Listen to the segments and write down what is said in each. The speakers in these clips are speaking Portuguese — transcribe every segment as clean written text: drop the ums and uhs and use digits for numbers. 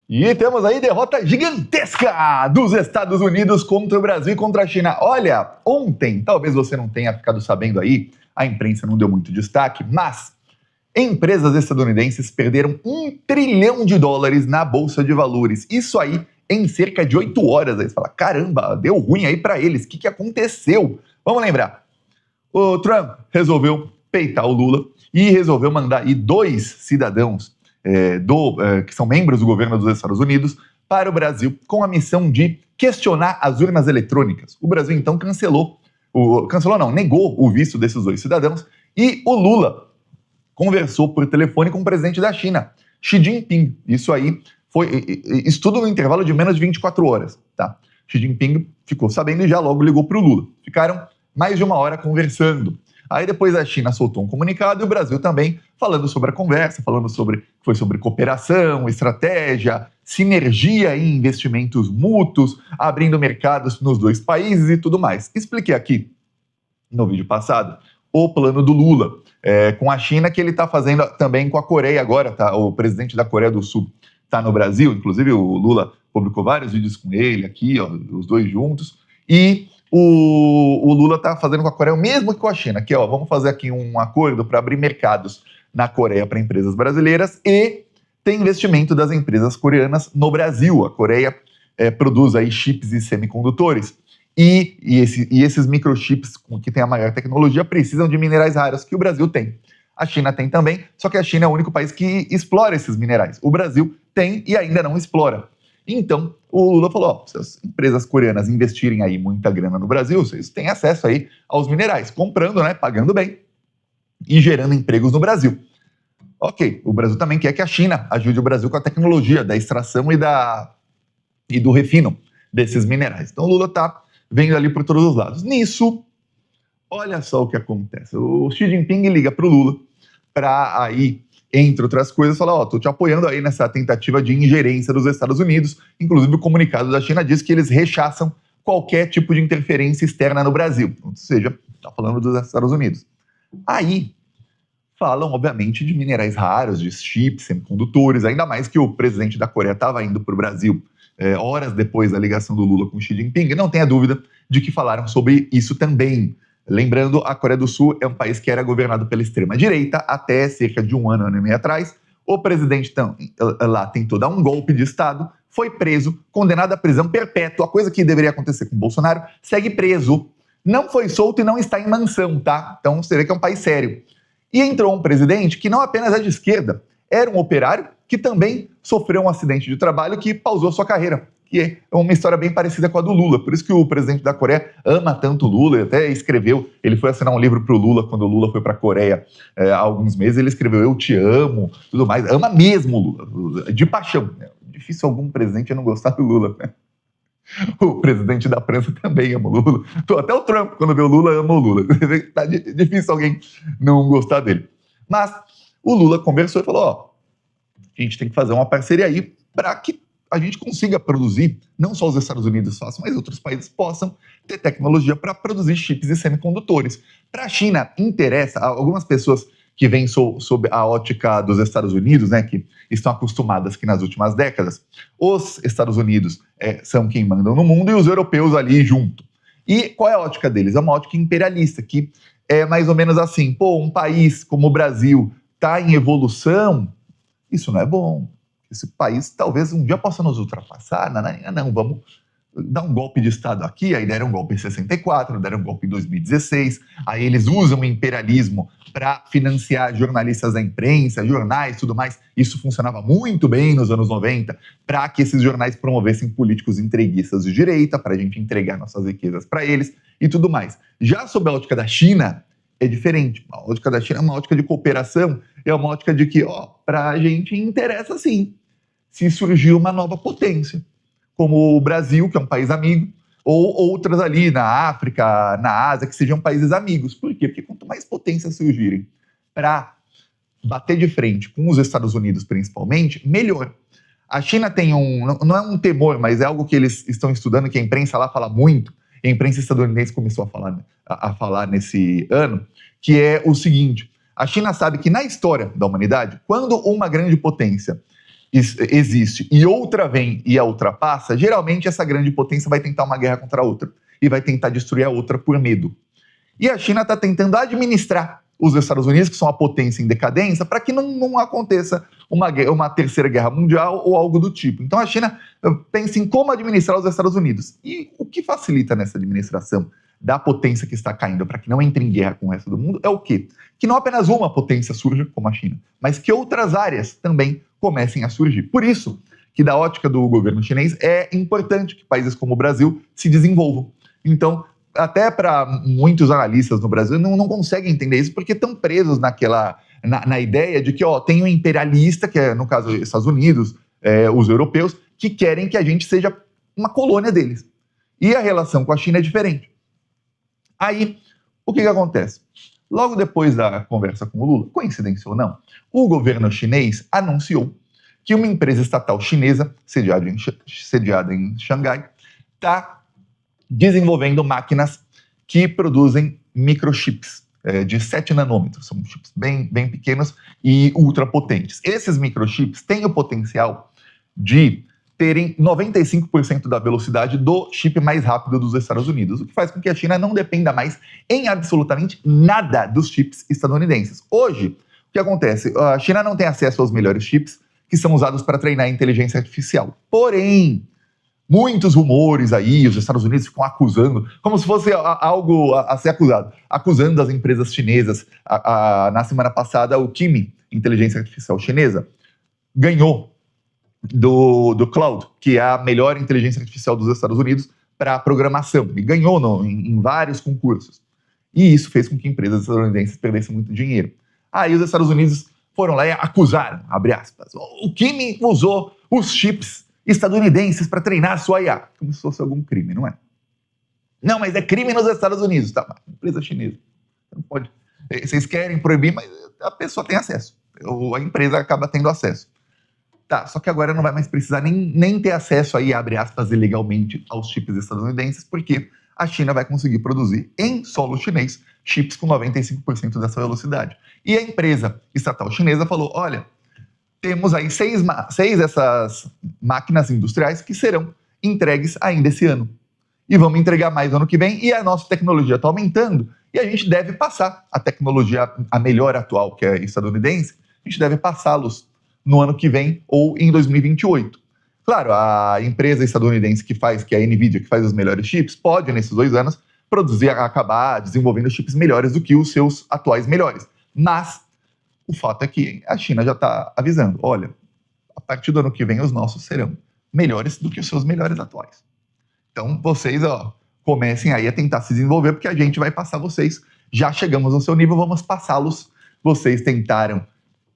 E temos aí derrota gigantesca dos Estados Unidos contra o Brasil e contra a China. Olha, ontem, talvez você não tenha ficado sabendo aí, a imprensa não deu muito destaque, mas empresas estadunidenses perderam $1 trilhão na Bolsa de Valores. Isso aí em cerca de 8 horas. Aí você fala, caramba, deu ruim aí para eles. O que aconteceu? Vamos lembrar. O Trump resolveu peitar o Lula e resolveu mandar aí 2 cidadãos que são membros do governo dos Estados Unidos para o Brasil com a missão de questionar as urnas eletrônicas. O Brasil então negou o visto desses 2 cidadãos e o Lula conversou por telefone com o presidente da China, Xi Jinping. Isso aí isso tudo no intervalo de menos de 24 horas, tá? Xi Jinping ficou sabendo e já logo ligou para o Lula. Ficaram mais de 1 hora conversando. Aí depois a China soltou um comunicado e o Brasil também falando sobre a conversa, foi sobre cooperação, estratégia, sinergia em investimentos mútuos, abrindo mercados nos 2 países e tudo mais. Expliquei aqui no vídeo passado o plano do Lula com a China, que ele está fazendo também com a Coreia agora, tá? O presidente da Coreia do Sul está no Brasil, inclusive o Lula publicou vários vídeos com ele aqui, ó, os 2 juntos, e o Lula está fazendo com a Coreia o mesmo que com a China, que vamos fazer aqui um acordo para abrir mercados na Coreia para empresas brasileiras e tem investimento das empresas coreanas no Brasil. A Coreia produz aí chips e semicondutores e esses microchips que têm a maior tecnologia precisam de minerais raros que o Brasil tem. A China tem também, só que a China é o único país que explora esses minerais. O Brasil tem e ainda não explora. Então, o Lula falou, se as empresas coreanas investirem aí muita grana no Brasil, vocês têm acesso aí aos minerais, comprando, né, pagando bem e gerando empregos no Brasil. Ok, o Brasil também quer que a China ajude o Brasil com a tecnologia da extração e do refino desses minerais. Então, o Lula está vendo ali por todos os lados. Nisso, olha só o que acontece. O Xi Jinping liga para o Lula para aí, entre outras coisas, falar, tô te apoiando aí nessa tentativa de ingerência dos Estados Unidos. Inclusive, o comunicado da China diz que eles rechaçam qualquer tipo de interferência externa no Brasil. Ou seja, está falando dos Estados Unidos. Aí, falam, obviamente, de minerais raros, de chips, semicondutores, ainda mais que o presidente da Coreia estava indo para o Brasil horas depois da ligação do Lula com Xi Jinping. Não tenha dúvida de que falaram sobre isso também. Lembrando, a Coreia do Sul é um país que era governado pela extrema-direita até cerca de um ano e meio atrás. O presidente lá tentou dar um golpe de Estado, foi preso, condenado à prisão perpétua, a coisa que deveria acontecer com o Bolsonaro, segue preso, não foi solto e não está em mansão, tá? Então você vê que é um país sério. E entrou um presidente que não apenas é de esquerda, era um operário que também sofreu um acidente de trabalho que pausou sua carreira, que é uma história bem parecida com a do Lula. Por isso que o presidente da Coreia ama tanto o Lula, ele até escreveu, ele foi assinar um livro para o Lula quando o Lula foi para a Coreia há alguns meses, ele escreveu "Eu te amo", tudo mais, ama mesmo o Lula, de paixão. É difícil algum presidente não gostar do Lula, né? O presidente da França também ama o Lula. Até o Trump, quando vê o Lula, ama o Lula. Tá difícil alguém não gostar dele. Mas o Lula conversou e falou, a gente tem que fazer uma parceria aí para que a gente consiga produzir, não só os Estados Unidos façam, mas outros países possam ter tecnologia para produzir chips e semicondutores. Para a China, interessa, algumas pessoas que vêm sob a ótica dos Estados Unidos, né, que estão acostumadas que nas últimas décadas, os Estados Unidos são quem mandam no mundo e os europeus ali junto. E qual é a ótica deles? É uma ótica imperialista, que é mais ou menos assim, um país como o Brasil está em evolução, isso não é bom. Esse país talvez um dia possa nos ultrapassar, não, vamos dar um golpe de Estado aqui, aí deram um golpe em 64, deram um golpe em 2016, aí eles usam o imperialismo para financiar jornalistas da imprensa, jornais, tudo mais. Isso funcionava muito bem nos anos 90, para que esses jornais promovessem políticos entreguistas de direita, para a gente entregar nossas riquezas para eles e tudo mais. Já sob a ótica da China, é diferente. A ótica da China é uma ótica de cooperação, é uma ótica de que, para a gente interessa sim, se surgir uma nova potência, como o Brasil, que é um país amigo, ou outras ali na África, na Ásia, que sejam países amigos. Por quê? Porque quanto mais potências surgirem para bater de frente com os Estados Unidos, principalmente, melhor. A China tem não é um temor, mas é algo que eles estão estudando, que a imprensa lá fala muito, e a imprensa estadunidense começou a falar nesse ano, que é o seguinte: a China sabe que na história da humanidade, quando uma grande potência existe e outra vem e a ultrapassa, geralmente essa grande potência vai tentar uma guerra contra a outra e vai tentar destruir a outra por medo. E a China está tentando administrar os Estados Unidos, que são a potência em decadência, para que não aconteça uma terceira guerra mundial ou algo do tipo. Então a China pensa em como administrar os Estados Unidos. E o que facilita nessa administração da potência que está caindo para que não entre em guerra com o resto do mundo é o quê? Que não apenas uma potência surja, como a China, mas que outras áreas também comecem a surgir. Por isso que, da ótica do governo chinês, é importante que países como o Brasil se desenvolvam. Então, até para muitos analistas no Brasil não conseguem entender isso porque estão presos na ideia de que tem um imperialista, que é, no caso, os Estados Unidos, os europeus, que querem que a gente seja uma colônia deles. E a relação com a China é diferente. Aí, o que acontece? Logo depois da conversa com o Lula, coincidência ou não, o governo chinês anunciou que uma empresa estatal chinesa, sediada em Xangai, está desenvolvendo máquinas que produzem microchips de 7 nanômetros. São chips bem pequenos e ultrapotentes. Esses microchips têm o potencial de terem 95% da velocidade do chip mais rápido dos Estados Unidos, o que faz com que a China não dependa mais em absolutamente nada dos chips estadunidenses. Hoje, o que acontece? A China não tem acesso aos melhores chips que são usados para treinar a inteligência artificial. Porém, muitos rumores aí, os Estados Unidos ficam acusando, como se fosse algo a ser acusado, acusando as empresas chinesas. Na semana passada, o Kimi, inteligência artificial chinesa, ganhou do Cloud, que é a melhor inteligência artificial dos Estados Unidos para programação, e ganhou em vários concursos. E isso fez com que empresas estadunidenses perdessem muito dinheiro. Aí os Estados Unidos foram lá e acusaram, abre aspas, o Kimi usou os chips estadunidenses para treinar a sua IA, como se fosse algum crime, não é? Não, mas é crime nos Estados Unidos, tá? Empresa chinesa. Não pode. Vocês querem proibir, mas a pessoa tem acesso. A empresa acaba tendo acesso. Tá, só que agora não vai mais precisar nem ter acesso aí, abre aspas, ilegalmente aos chips estadunidenses, porque a China vai conseguir produzir em solo chinês chips com 95% dessa velocidade. E a empresa estatal chinesa falou, olha, temos aí 6 dessas máquinas industriais que serão entregues ainda esse ano. E vamos entregar mais no ano que vem, e a nossa tecnologia está aumentando, e a gente deve passar a tecnologia, a melhor atual, que é estadunidense, a gente deve passá-los no ano que vem ou em 2028. Claro, a empresa estadunidense que é a NVIDIA, que faz os melhores chips, pode, nesses 2 anos, acabar desenvolvendo chips melhores do que os seus atuais melhores. Mas o fato é que a China já está avisando, olha, a partir do ano que vem os nossos serão melhores do que os seus melhores atuais. Então vocês comecem aí a tentar se desenvolver, porque a gente vai passar vocês, já chegamos ao seu nível, vamos passá-los. Vocês tentaram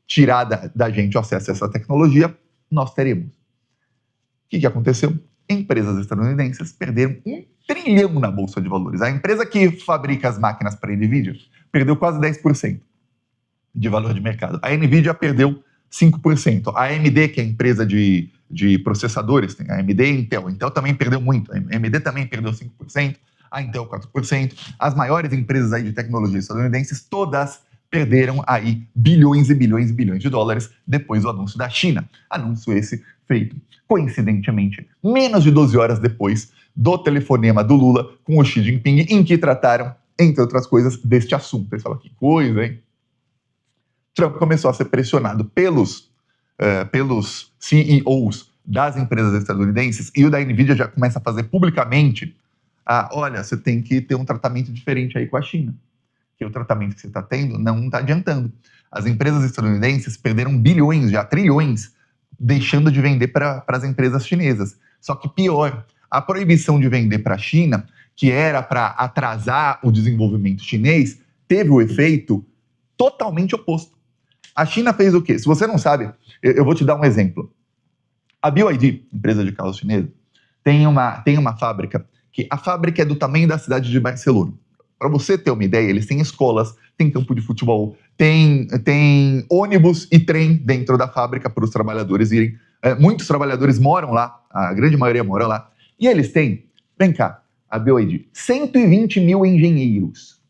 tirar da gente o acesso a essa tecnologia, nós teremos. O que aconteceu? Empresas estadunidenses perderam 1 trilhão na Bolsa de Valores. A empresa que fabrica as máquinas para a NVIDIA perdeu quase 10% de valor de mercado. A NVIDIA perdeu 5%. A AMD, que é a empresa de processadores, tem a AMD e a Intel. A Intel também perdeu muito. A AMD também perdeu 5%, a Intel 4%. As maiores empresas aí de tecnologia estadunidenses, todas perderam aí bilhões e bilhões e bilhões de dólares depois do anúncio da China. Anúncio esse feito, coincidentemente, menos de 12 horas depois do telefonema do Lula com o Xi Jinping, em que trataram, entre outras coisas, deste assunto. Eles falam, que coisa, hein? Trump começou a ser pressionado pelos CEOs das empresas estadunidenses, e o da NVIDIA já começa a fazer publicamente, olha, você tem que ter um tratamento diferente aí com a China, que o tratamento que você está tendo não está adiantando. As empresas estadunidenses perderam bilhões, já trilhões, deixando de vender para as empresas chinesas. Só que pior, a proibição de vender para a China, que era para atrasar o desenvolvimento chinês, teve o efeito totalmente oposto. A China fez o quê? Se você não sabe, eu vou te dar um exemplo. A BYD, empresa de carros chinesa, tem uma fábrica, que a fábrica é do tamanho da cidade de Barcelona. Para você ter uma ideia, eles têm escolas, tem campo de futebol, tem ônibus e trem dentro da fábrica para os trabalhadores irem. Muitos trabalhadores moram lá, a grande maioria mora lá. E eles têm, vem cá, a BYD, 120 mil engenheiros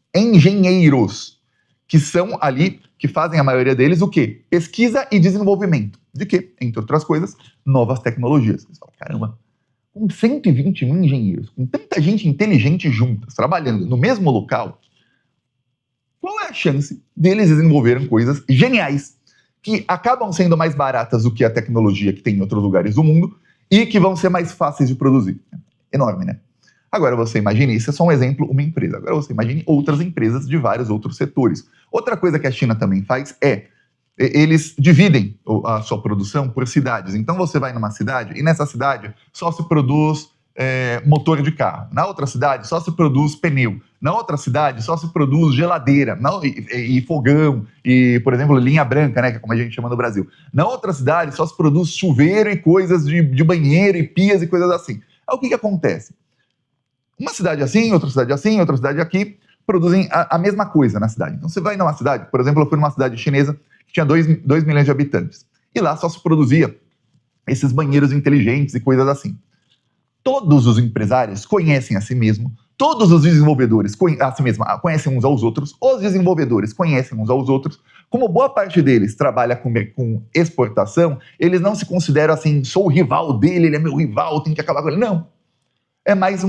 que são ali, que fazem a maioria deles o quê? Pesquisa e desenvolvimento. De quê? Entre outras coisas, novas tecnologias. Você fala, caramba, com 120 mil engenheiros, com tanta gente inteligente juntas, trabalhando no mesmo local, qual é a chance deles desenvolverem coisas geniais, que acabam sendo mais baratas do que a tecnologia que tem em outros lugares do mundo e que vão ser mais fáceis de produzir? Enorme, né? Agora você imagine, isso é só um exemplo, uma empresa. Agora você imagine outras empresas de vários outros setores. Outra coisa que a China também faz é, eles dividem a sua produção por cidades. Então você vai numa cidade e nessa cidade só se produz motor de carro. Na outra cidade só se produz pneu. Na outra cidade só se produz geladeira e fogão e, por exemplo, linha branca, né, que é como a gente chama no Brasil. Na outra cidade só se produz chuveiro e coisas de banheiro e pias e coisas assim. Aí o que acontece? Uma cidade assim, outra cidade aqui, produzem a mesma coisa na cidade. Então você vai numa cidade, por exemplo, eu fui numa cidade chinesa que tinha 2 milhões de habitantes. E lá só se produzia esses banheiros inteligentes e coisas assim. Todos os empresários conhecem a si mesmo, todos os desenvolvedores conhecem uns aos outros, os desenvolvedores conhecem uns aos outros. Como boa parte deles trabalha com exportação, eles não se consideram assim, sou o rival dele, ele é meu rival, tem que acabar com ele. Não. É mais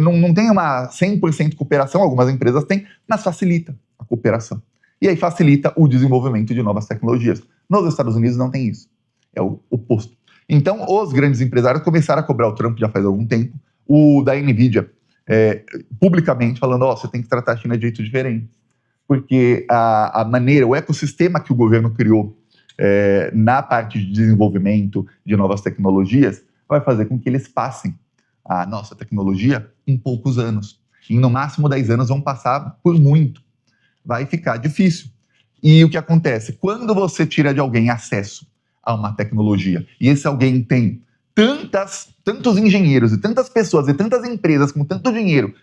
não tem uma 100% cooperação, algumas empresas têm, mas facilita a cooperação. E aí facilita o desenvolvimento de novas tecnologias. Nos Estados Unidos não tem isso. É o oposto. Então, os grandes empresários começaram a cobrar o Trump já faz algum tempo, o da NVIDIA, publicamente, falando, você tem que tratar a China de jeito diferente. Porque a maneira, o ecossistema que o governo criou na parte de desenvolvimento de novas tecnologias vai fazer com que eles passem a nossa tecnologia em poucos anos. Em no máximo 10 anos vão passar por muito. Vai ficar difícil. E o que acontece? Quando você tira de alguém acesso a uma tecnologia, e esse alguém tem tantos engenheiros e tantas pessoas e tantas empresas com tanto dinheiro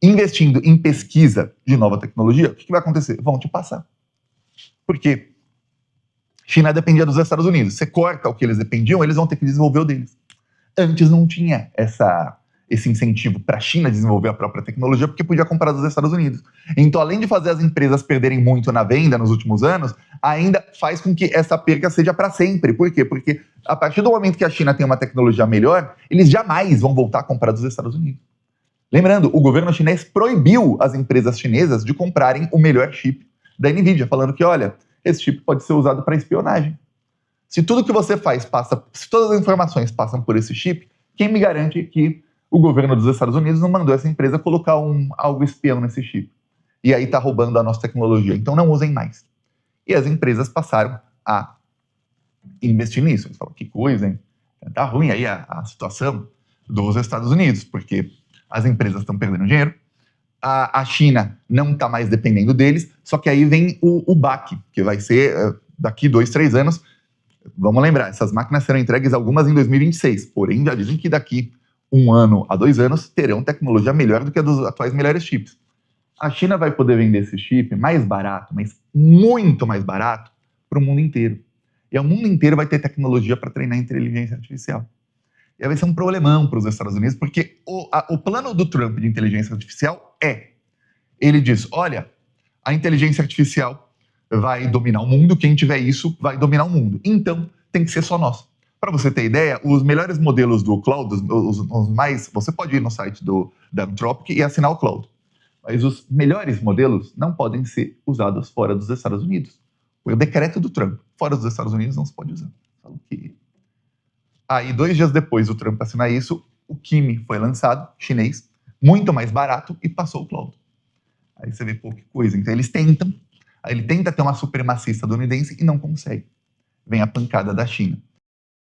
investindo em pesquisa de nova tecnologia, o que vai acontecer? Vão te passar. Por quê? China dependia dos Estados Unidos. Você corta o que eles dependiam, eles vão ter que desenvolver o deles. Antes não tinha esse incentivo para a China desenvolver a própria tecnologia, porque podia comprar dos Estados Unidos. Então, além de fazer as empresas perderem muito na venda nos últimos anos, ainda faz com que essa perca seja para sempre. Por quê? Porque a partir do momento que a China tem uma tecnologia melhor, eles jamais vão voltar a comprar dos Estados Unidos. Lembrando, o governo chinês proibiu as empresas chinesas de comprarem o melhor chip da NVIDIA, falando que, olha, esse chip pode ser usado para espionagem. Se tudo que você faz se todas as informações passam por esse chip, quem me garante que o governo dos Estados Unidos não mandou essa empresa colocar algo espião nesse chip? E aí está roubando a nossa tecnologia. Então não usem mais. E as empresas passaram a investir nisso. Eles falam, que coisa, hein? Tá ruim aí a situação dos Estados Unidos, porque as empresas estão perdendo dinheiro, a China não está mais dependendo deles, só que aí vem o baque, que vai ser daqui 2, 3 anos. Vamos lembrar, essas máquinas serão entregues algumas em 2026, porém já dizem que daqui 1 ano a 2 anos terão tecnologia melhor do que a dos atuais melhores chips. A China vai poder vender esse chip mais barato, mas muito mais barato, para o mundo inteiro. E o mundo inteiro vai ter tecnologia para treinar inteligência artificial. E aí vai ser um problemão para os Estados Unidos, porque o plano do Trump de inteligência artificial ele diz, olha, a inteligência artificial vai dominar o mundo, quem tiver isso vai dominar o mundo. Então, tem que ser só nós. Para você ter ideia, os melhores modelos do Cloud, os mais, você pode ir no site da Anthropic e assinar o Cloud. Mas os melhores modelos não podem ser usados fora dos Estados Unidos. O decreto do Trump, fora dos Estados Unidos não se pode usar. Aí, 2 dias depois do Trump assinar isso, o Kimi foi lançado, chinês, muito mais barato e passou o Cloud. Aí você vê, pô, que coisa. Então ele tenta ter uma supremacia estadunidense e não consegue. Vem a pancada da China.